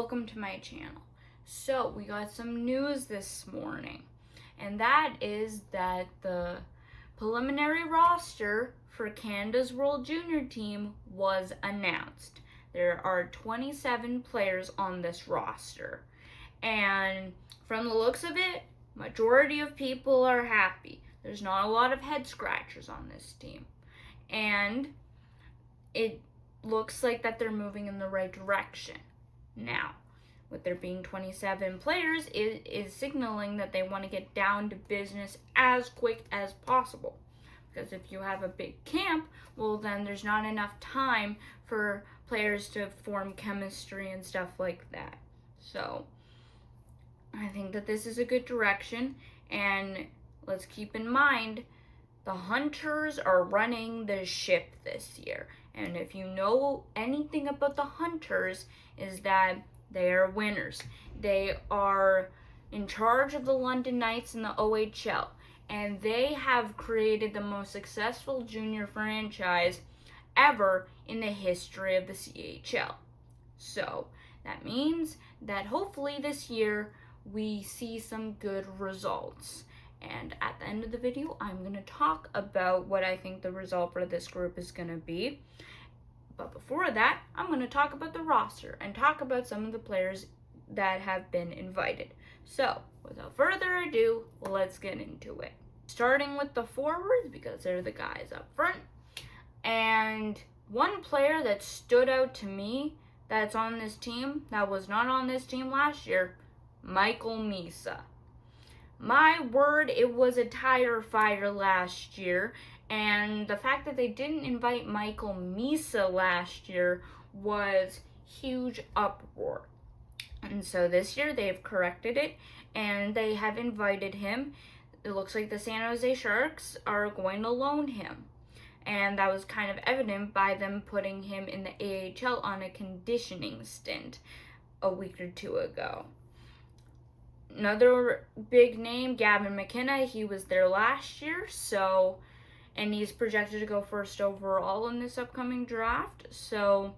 Welcome to my channel. So we got some news this morning, and that is that the preliminary roster for Canada's World Junior team was announced. There are 27 players on this roster, and from the looks of it, majority of people are happy. There's not a lot of head scratchers on this team, and it looks like that they're moving in the right direction. Now, with there being 27 players, it is signaling that they want to get down to business as quick as possible. Because if you have a big camp, well, then there's not enough time for players to form chemistry and stuff like that. So, I think that this is a good direction, and let's keep in mind the Hunters are running the ship this year. And if you know anything about the Hunters, is that they are winners. They are in charge of the London Knights in the OHL, and they have created the most successful junior franchise ever in the history of the CHL. So that means that hopefully this year we see some good results. And at the end of the video, I'm going to talk about what I think the result for this group is going to be. But before that, I'm going to talk about the roster and talk about some of the players that have been invited. So, without further ado, let's get into it. Starting with the forwards, because they're the guys up front. And one player that stood out to me that's on this team, that was not on this team last year, Michael Misa. My word, it was a tire fire last year, and the fact that they didn't invite Michael Misa last year was huge uproar. And so this year they have corrected it, and they have invited him. It looks like the San Jose Sharks are going to loan him. And that was kind of evident by them putting him in the AHL on a conditioning stint a week or two ago. Another big name, Gavin McKenna, he was there last year, and he's projected to go first overall in this upcoming draft. So,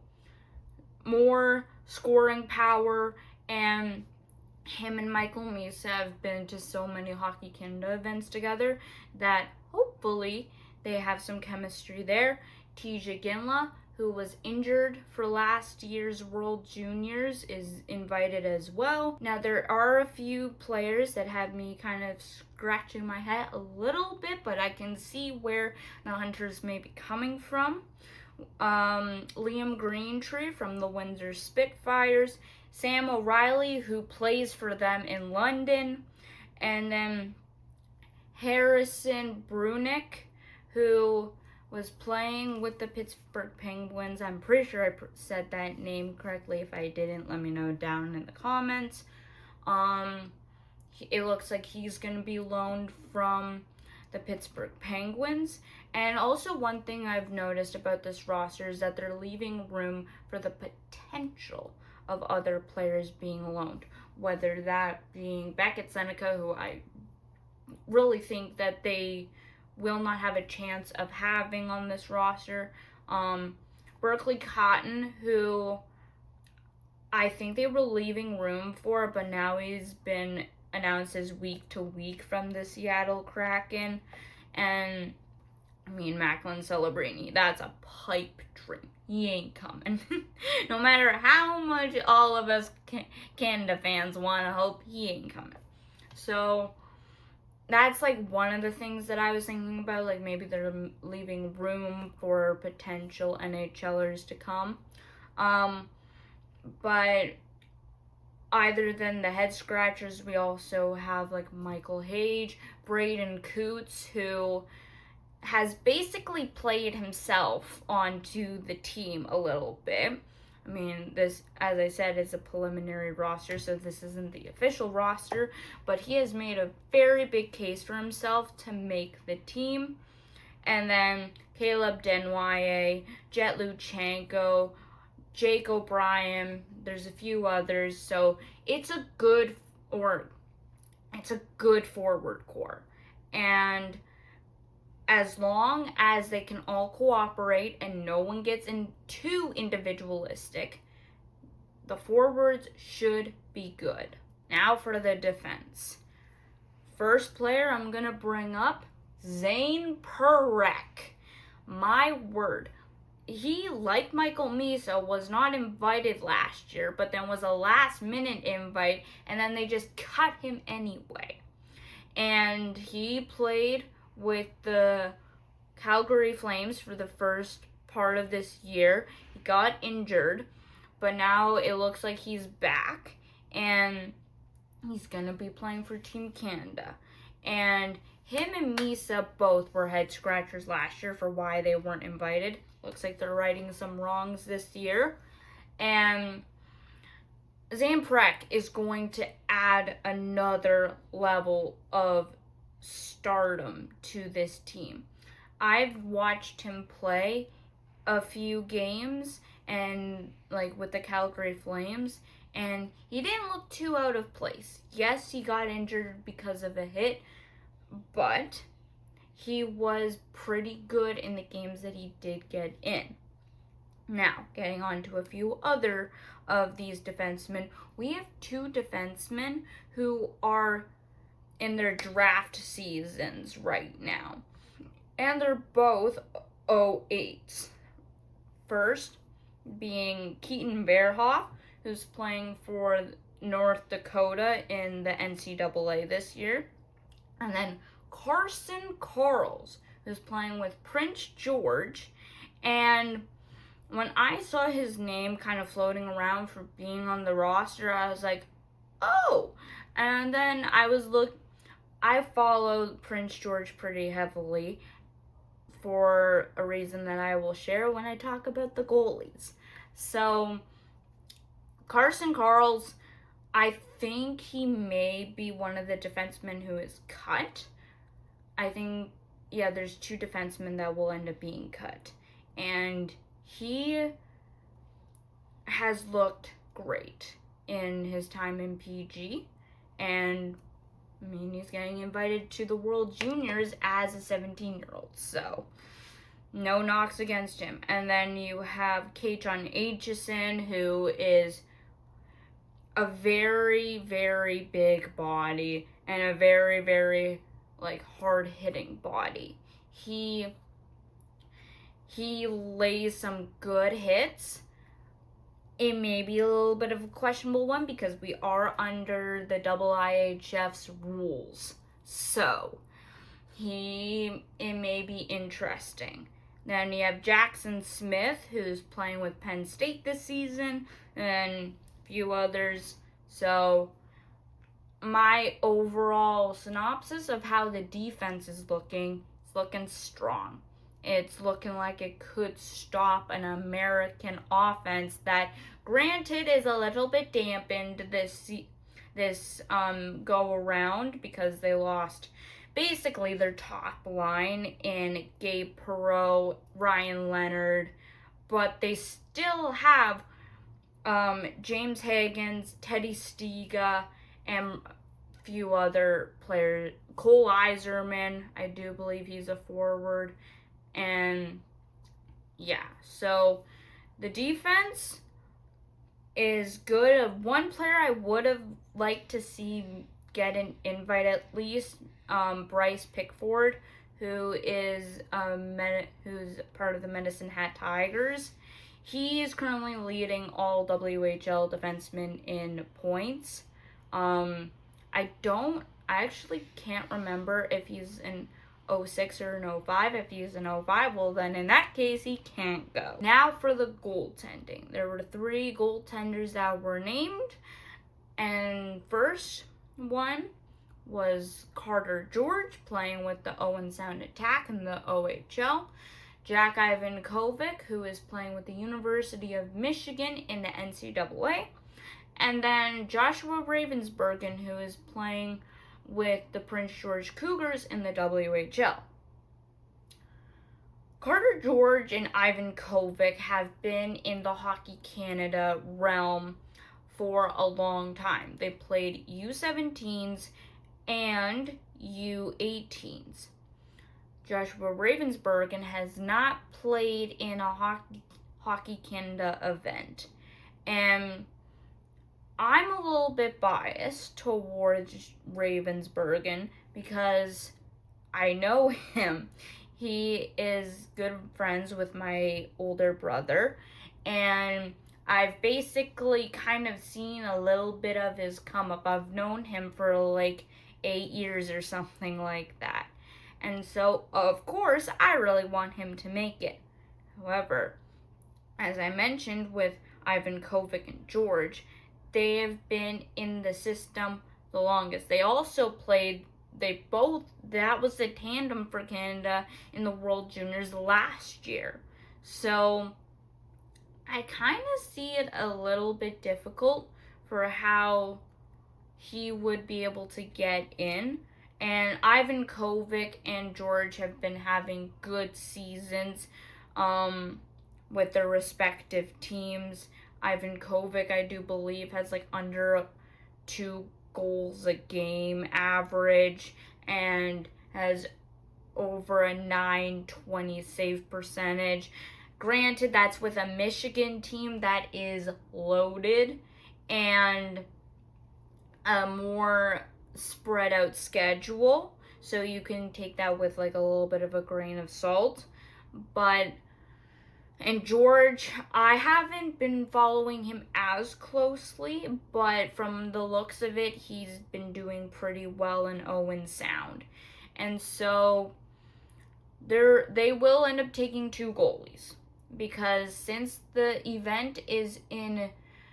more scoring power, and him and Michael Misa have been to so many Hockey Canada events together that hopefully they have some chemistry there. TJ Ginla, who was injured for last year's World Juniors, is invited as well. Now, there are a few players that have me kind of scratching my head a little bit, but I can see where the Hunters may be coming from. Liam Greentree from the Windsor Spitfires, Sam O'Reilly, who plays for them in London, and then Harrison Brunick, who was playing with the Pittsburgh Penguins. I'm pretty sure I said that name correctly. If I didn't, let me know down in the comments. It looks like he's going to be loaned from the Pittsburgh Penguins. And also one thing I've noticed about this roster is that they're leaving room for the potential of other players being loaned. Whether that being Beckett Seneca, who I really think that they will not have a chance of having on this roster. Berkeley Cotton, who I think they were leaving room for, but now he's been announced as week to week from the Seattle Kraken. And I mean, Macklin Celebrini, that's a pipe dream. He ain't coming. No matter how much all of us Canada fans want to hope, he ain't coming. So that's like one of the things that I was thinking about, like maybe they're leaving room for potential NHLers to come. But other than the head scratchers, we also have like Michael Hage, Braden Coots, who has basically played himself onto the team a little bit. I mean, this, as I said, is a preliminary roster, so this isn't the official roster, but he has made a very big case for himself to make the team. And then Caleb Denwye, Jet Luchenko, Jake O'Brien, there's a few others, so it's a good forward core. And as long as they can all cooperate and no one gets too individualistic, The forwards should be good. Now for the defense. First player I'm going to bring up, Zane Parekh. My word. He, like Michael Misa, was not invited last year, but then was a last-minute invite, and then they just cut him anyway. And he played with the Calgary Flames for the first part of this year. He got injured, but now it looks like he's back, and he's going to be playing for Team Canada. And him and Misa both were head scratchers last year for why they weren't invited. Looks like they're righting some wrongs this year. And Zane Parekh is going to add another level of stardom to this team. I've watched him play a few games and like with the Calgary Flames, and he didn't look too out of place. Yes, he got injured because of a hit, but he was pretty good in the games that he did get in. Now, getting on to a few other of these defensemen, we have two defensemen who are in their draft seasons right now, and they're both 08s. First being Keaton Verhoff, who's playing for North Dakota in the NCAA this year, and then Carson Karls, who's playing with Prince George. And when I saw his name kind of floating around for being on the roster, I was like, oh. And then I followed Prince George pretty heavily for a reason that I will share when I talk about the goalies. So Carson Karls, I think he may be one of the defensemen who is cut. I think, there's two defensemen that will end up being cut. And he has looked great in his time in PG. And, he's getting invited to the World Juniors as a 17-year-old. So, no knocks against him. And then you have Keichon Aitchison, who is a very, very big body and a very, very hard-hitting body. He lays some good hits. It may be a little bit of a questionable one because we are under the IIHF's rules. So, it may be interesting. Then you have Jackson Smith, who's playing with Penn State this season, and a few others. So, my overall synopsis of how the defense is looking, it's looking strong. It's looking like it could stop an American offense that, granted, is a little bit dampened this go around because they lost basically their top line in Gabe Perreault, Ryan Leonard, but they still have James Higgins, Teddy Stiga, and a few other players. Cole Iserman, I do believe he's a forward. And so the defense is good. One player I would have liked to see get an invite at least, Bryce Pickford, who is who's part of the Medicine Hat Tigers. He is currently leading all WHL defensemen in points. I actually can't remember if he's an 06 or an 05. If he's an 05, well then in that case he can't go. Now for the goaltending. There were 3 goaltenders that were named, and first one was Carter George, playing with the Owen Sound Attack in the OHL. Jack Ivankovic, who is playing with the University of Michigan in the NCAA. And then Joshua Ravensbergen, who is playing with the Prince George Cougars in the WHL. Carter George and Ivankovic have been in the Hockey Canada realm for a long time. They played U17s and U18s. Joshua Ravensbergen has not played in a Hockey Canada event. And I'm a little bit biased towards Ravensburgen because I know him. He is good friends with my older brother, and I've basically kind of seen a little bit of his come up. I've known him for like 8 years or something like that. And so, of course, I really want him to make it. However, as I mentioned with Ivan Kovic and George, they have been in the system the longest. They also played, that was the tandem for Canada in the World Juniors last year. So I kind of see it a little bit difficult for how he would be able to get in. And Ivan Kovic and George have been having good seasons with their respective teams. Ivan Kovic, I do believe, has like under 2 goals a game average and has over a .920 save percentage. Granted, that's with a Michigan team that is loaded and a more spread out schedule, so you can take that with like a little bit of a grain of salt. And George, I haven't been following him as closely, but from the looks of it, he's been doing pretty well in Owen Sound. And so they will end up taking 2 goalies, because since the event is in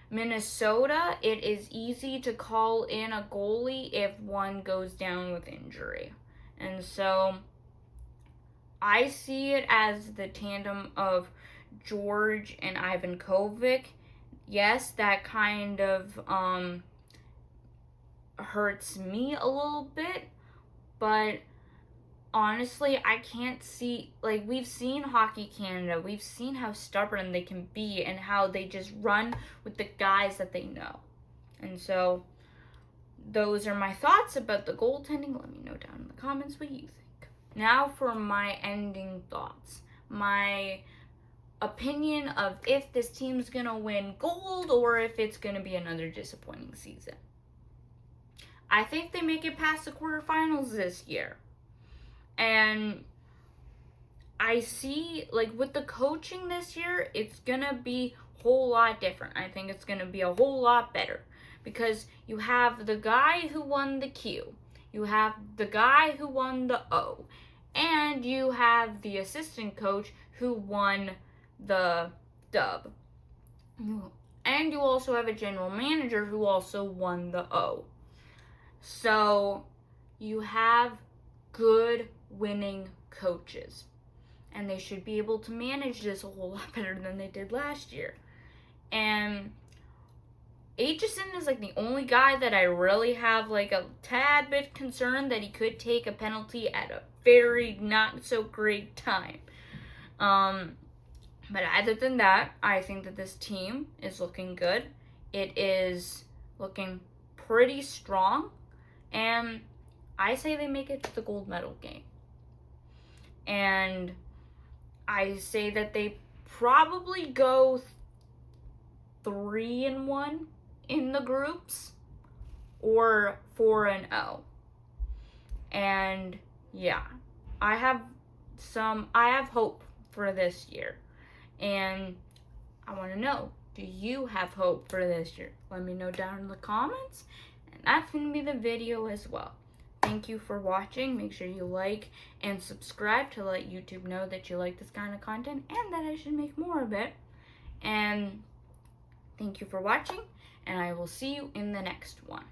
Minnesota, it is easy to call in a goalie if one goes down with injury. And so I see it as the tandem of George and Ivan Kovic. Yes, that kind of hurts me a little bit, but honestly, I can't see, like, we've seen Hockey Canada, we've seen how stubborn they can be and how they just run with the guys that they know. And so those are my thoughts about the goaltending. Let me know down in the comments what you think. Now for my ending thoughts. My opinion of if this team's gonna win gold or if it's gonna be another disappointing season. I think they make it past the quarterfinals this year. And I see, like, with the coaching this year, it's gonna be a whole lot different. I think it's gonna be a whole lot better, because you have the guy who won the Q, you have the guy who won the O, and you have the assistant coach who won the dub. And you also have a general manager who also won the O. So you have good winning coaches, and they should be able to manage this a whole lot better than they did last year. And Aitchison is like the only guy that I really have like a tad bit concerned that he could take a penalty at a very not so great time. But other than that, I think that this team is looking good. It is looking pretty strong, and I say they make it to the gold medal game. And I say that they probably go 3-1 in the groups, or 4-0. And yeah, I have hope for this year. And I want to know, do you have hope for this year? Let me know down in the comments. And that's going to be the video as well. Thank you for watching. Make sure you like and subscribe to let YouTube know that you like this kind of content and that I should make more of it. And thank you for watching, and I will see you in the next one.